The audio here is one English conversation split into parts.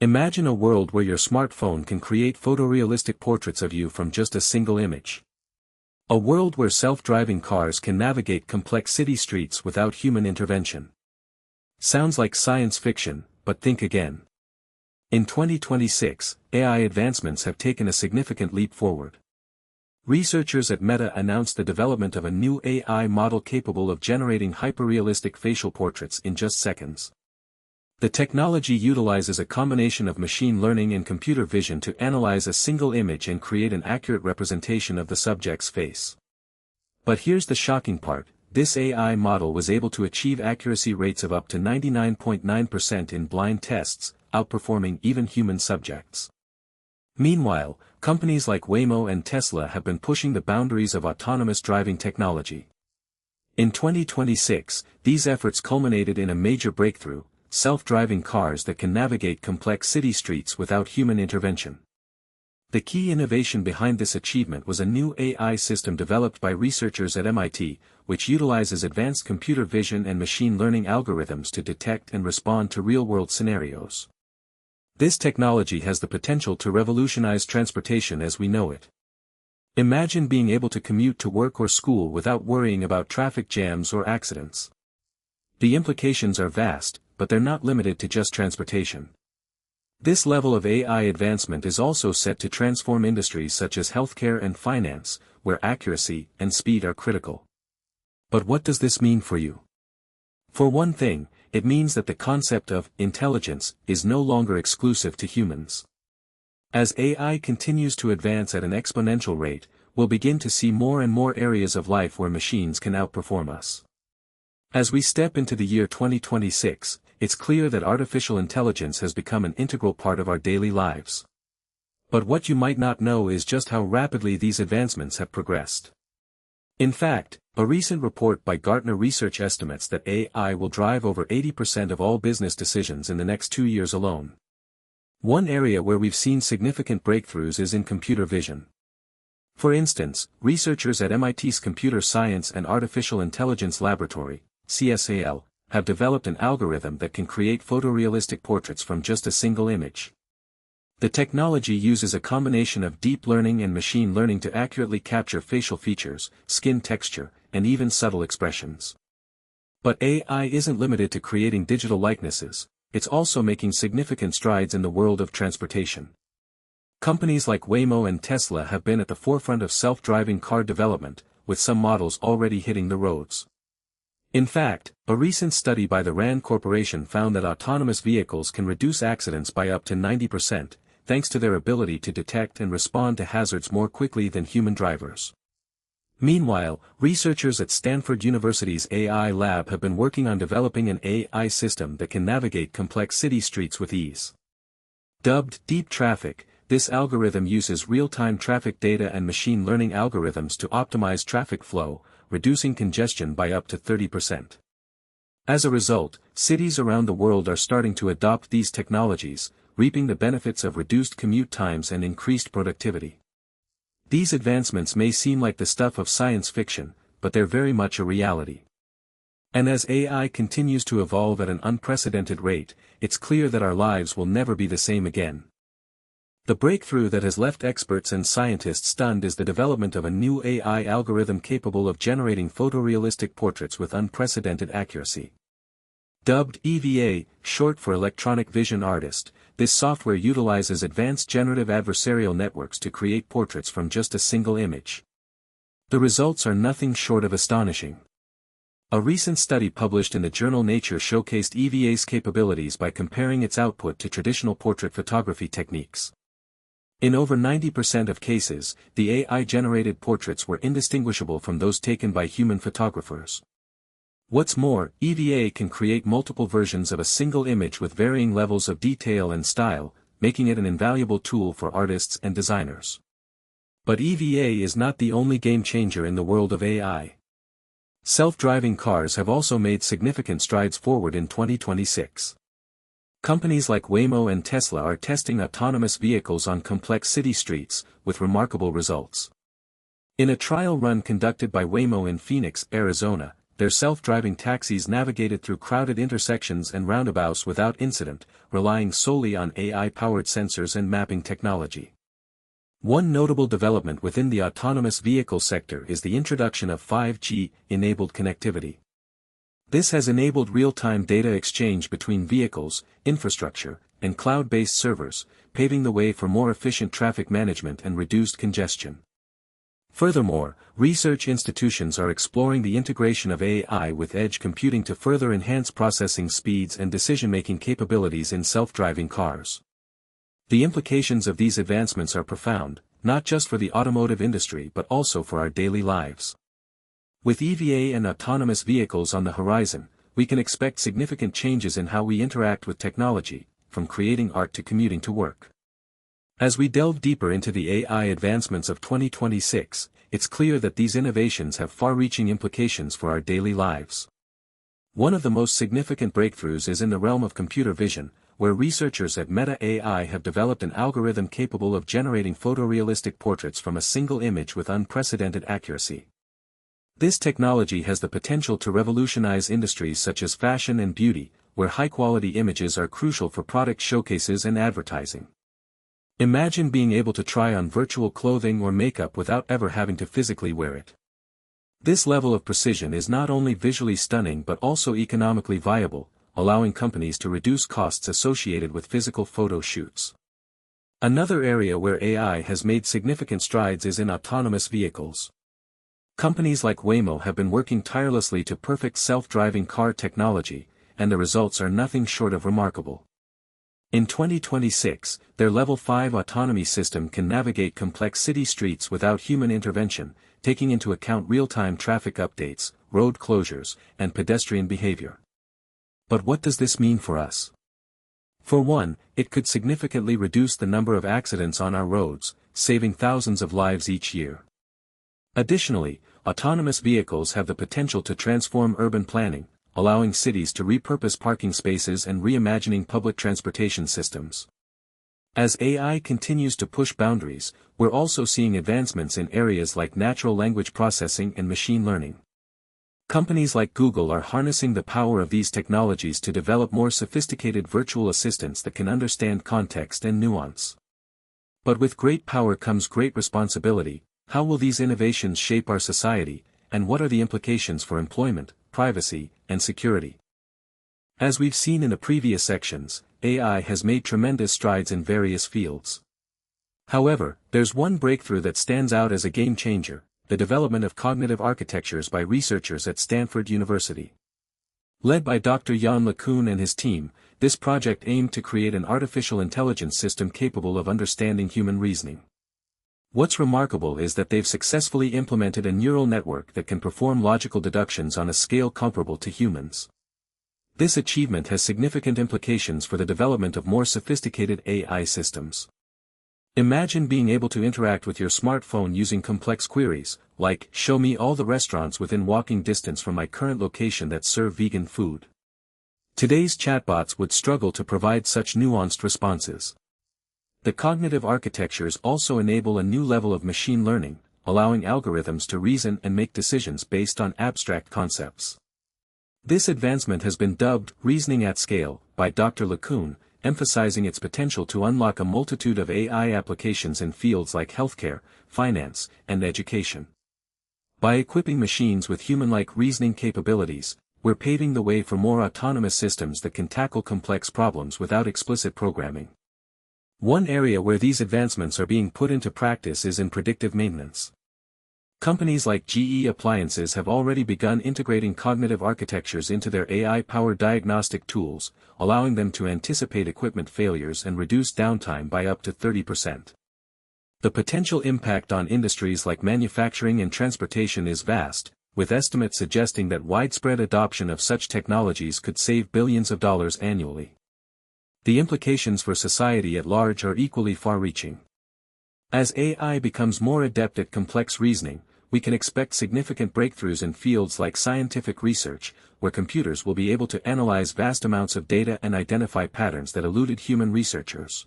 Imagine a world where your smartphone can create photorealistic portraits of you from just a single image. A world where self-driving cars can navigate complex city streets without human intervention. Sounds like science fiction, but think again. In 2026, AI advancements have taken a significant leap forward. Researchers at Meta announced the development of a new AI model capable of generating hyperrealistic facial portraits in just seconds. The technology utilizes a combination of machine learning and computer vision to analyze a single image and create an accurate representation of the subject's face. But here's the shocking part: this AI model was able to achieve accuracy rates of up to 99.9% in blind tests, outperforming even human subjects. Meanwhile, companies like Waymo and Tesla have been pushing the boundaries of autonomous driving technology. In 2026, these efforts culminated in a major breakthrough: self-driving cars that can navigate complex city streets without human intervention. The key innovation behind this achievement was a new AI system developed by researchers at MIT, which utilizes advanced computer vision and machine learning algorithms to detect and respond to real-world scenarios. This technology has the potential to revolutionize transportation as we know it. Imagine being able to commute to work or school without worrying about traffic jams or accidents. The implications are vast, but they're not limited to just transportation. This level of AI advancement is also set to transform industries such as healthcare and finance, where accuracy and speed are critical. But what does this mean for you? For one thing, it means that the concept of intelligence is no longer exclusive to humans. As AI continues to advance at an exponential rate, we'll begin to see more and more areas of life where machines can outperform us. As we step into the year 2026, it's clear that artificial intelligence has become an integral part of our daily lives. But what you might not know is just how rapidly these advancements have progressed. In fact, a recent report by Gartner Research estimates that AI will drive over 80% of all business decisions in the next 2 years alone. One area where we've seen significant breakthroughs is in computer vision. For instance, researchers at MIT's Computer Science and Artificial Intelligence Laboratory, CSAL, have developed an algorithm that can create photorealistic portraits from just a single image. The technology uses a combination of deep learning and machine learning to accurately capture facial features, skin texture, and even subtle expressions. But AI isn't limited to creating digital likenesses, it's also making significant strides in the world of transportation. Companies like Waymo and Tesla have been at the forefront of self-driving car development, with some models already hitting the roads. In fact, a recent study by the RAND Corporation found that autonomous vehicles can reduce accidents by up to 90%, thanks to their ability to detect and respond to hazards more quickly than human drivers. Meanwhile, researchers at Stanford University's AI lab have been working on developing an AI system that can navigate complex city streets with ease. Dubbed Deep Traffic, this algorithm uses real-time traffic data and machine learning algorithms to optimize traffic flow, reducing congestion by up to 30%. As a result, cities around the world are starting to adopt these technologies, reaping the benefits of reduced commute times and increased productivity. These advancements may seem like the stuff of science fiction, but they're very much a reality. And as AI continues to evolve at an unprecedented rate, it's clear that our lives will never be the same again. The breakthrough that has left experts and scientists stunned is the development of a new AI algorithm capable of generating photorealistic portraits with unprecedented accuracy. Dubbed EVA, short for Electronic Vision Artist, this software utilizes advanced generative adversarial networks to create portraits from just a single image. The results are nothing short of astonishing. A recent study published in the journal Nature showcased EVA's capabilities by comparing its output to traditional portrait photography techniques. In over 90% of cases, the AI-generated portraits were indistinguishable from those taken by human photographers. What's more, EVA can create multiple versions of a single image with varying levels of detail and style, making it an invaluable tool for artists and designers. But EVA is not the only game-changer in the world of AI. Self-driving cars have also made significant strides forward in 2026. Companies like Waymo and Tesla are testing autonomous vehicles on complex city streets, with remarkable results. In a trial run conducted by Waymo in Phoenix, Arizona, their self-driving taxis navigated through crowded intersections and roundabouts without incident, relying solely on AI-powered sensors and mapping technology. One notable development within the autonomous vehicle sector is the introduction of 5G-enabled connectivity. This has enabled real-time data exchange between vehicles, infrastructure, and cloud-based servers, paving the way for more efficient traffic management and reduced congestion. Furthermore, research institutions are exploring the integration of AI with edge computing to further enhance processing speeds and decision-making capabilities in self-driving cars. The implications of these advancements are profound, not just for the automotive industry but also for our daily lives. With EVA and autonomous vehicles on the horizon, we can expect significant changes in how we interact with technology, from creating art to commuting to work. As we delve deeper into the AI advancements of 2026, it's clear that these innovations have far-reaching implications for our daily lives. One of the most significant breakthroughs is in the realm of computer vision, where researchers at Meta AI have developed an algorithm capable of generating photorealistic portraits from a single image with unprecedented accuracy. This technology has the potential to revolutionize industries such as fashion and beauty, where high-quality images are crucial for product showcases and advertising. Imagine being able to try on virtual clothing or makeup without ever having to physically wear it. This level of precision is not only visually stunning but also economically viable, allowing companies to reduce costs associated with physical photo shoots. Another area where AI has made significant strides is in autonomous vehicles. Companies like Waymo have been working tirelessly to perfect self-driving car technology, and the results are nothing short of remarkable. In 2026, their Level 5 autonomy system can navigate complex city streets without human intervention, taking into account real-time traffic updates, road closures, and pedestrian behavior. But what does this mean for us? For one, it could significantly reduce the number of accidents on our roads, saving thousands of lives each year. Additionally, autonomous vehicles have the potential to transform urban planning, allowing cities to repurpose parking spaces and reimagining public transportation systems. As AI continues to push boundaries, we're also seeing advancements in areas like natural language processing and machine learning. Companies like Google are harnessing the power of these technologies to develop more sophisticated virtual assistants that can understand context and nuance. But with great power comes great responsibility. How will these innovations shape our society, and what are the implications for employment, privacy, and security? As we've seen in the previous sections, AI has made tremendous strides in various fields. However, there's one breakthrough that stands out as a game changer: the development of cognitive architectures by researchers at Stanford University. Led by Dr. Yann LeCun and his team, this project aimed to create an artificial intelligence system capable of understanding human reasoning. What's remarkable is that they've successfully implemented a neural network that can perform logical deductions on a scale comparable to humans. This achievement has significant implications for the development of more sophisticated AI systems. Imagine being able to interact with your smartphone using complex queries, like, "Show me all the restaurants within walking distance from my current location that serve vegan food." Today's chatbots would struggle to provide such nuanced responses. The cognitive architectures also enable a new level of machine learning, allowing algorithms to reason and make decisions based on abstract concepts. This advancement has been dubbed reasoning at scale by Dr. LeCun, emphasizing its potential to unlock a multitude of AI applications in fields like healthcare, finance, and education. By equipping machines with human-like reasoning capabilities, we're paving the way for more autonomous systems that can tackle complex problems without explicit programming. One area where these advancements are being put into practice is in predictive maintenance. Companies like GE Appliances have already begun integrating cognitive architectures into their AI-powered diagnostic tools, allowing them to anticipate equipment failures and reduce downtime by up to 30%. The potential impact on industries like manufacturing and transportation is vast, with estimates suggesting that widespread adoption of such technologies could save billions of dollars annually. The implications for society at large are equally far-reaching. As AI becomes more adept at complex reasoning, we can expect significant breakthroughs in fields like scientific research, where computers will be able to analyze vast amounts of data and identify patterns that eluded human researchers.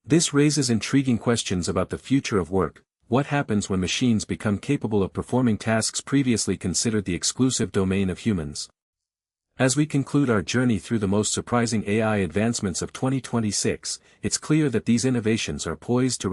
This raises intriguing questions about the future of work. What happens when machines become capable of performing tasks previously considered the exclusive domain of humans? As we conclude our journey through the most surprising AI advancements of 2026, it's clear that these innovations are poised to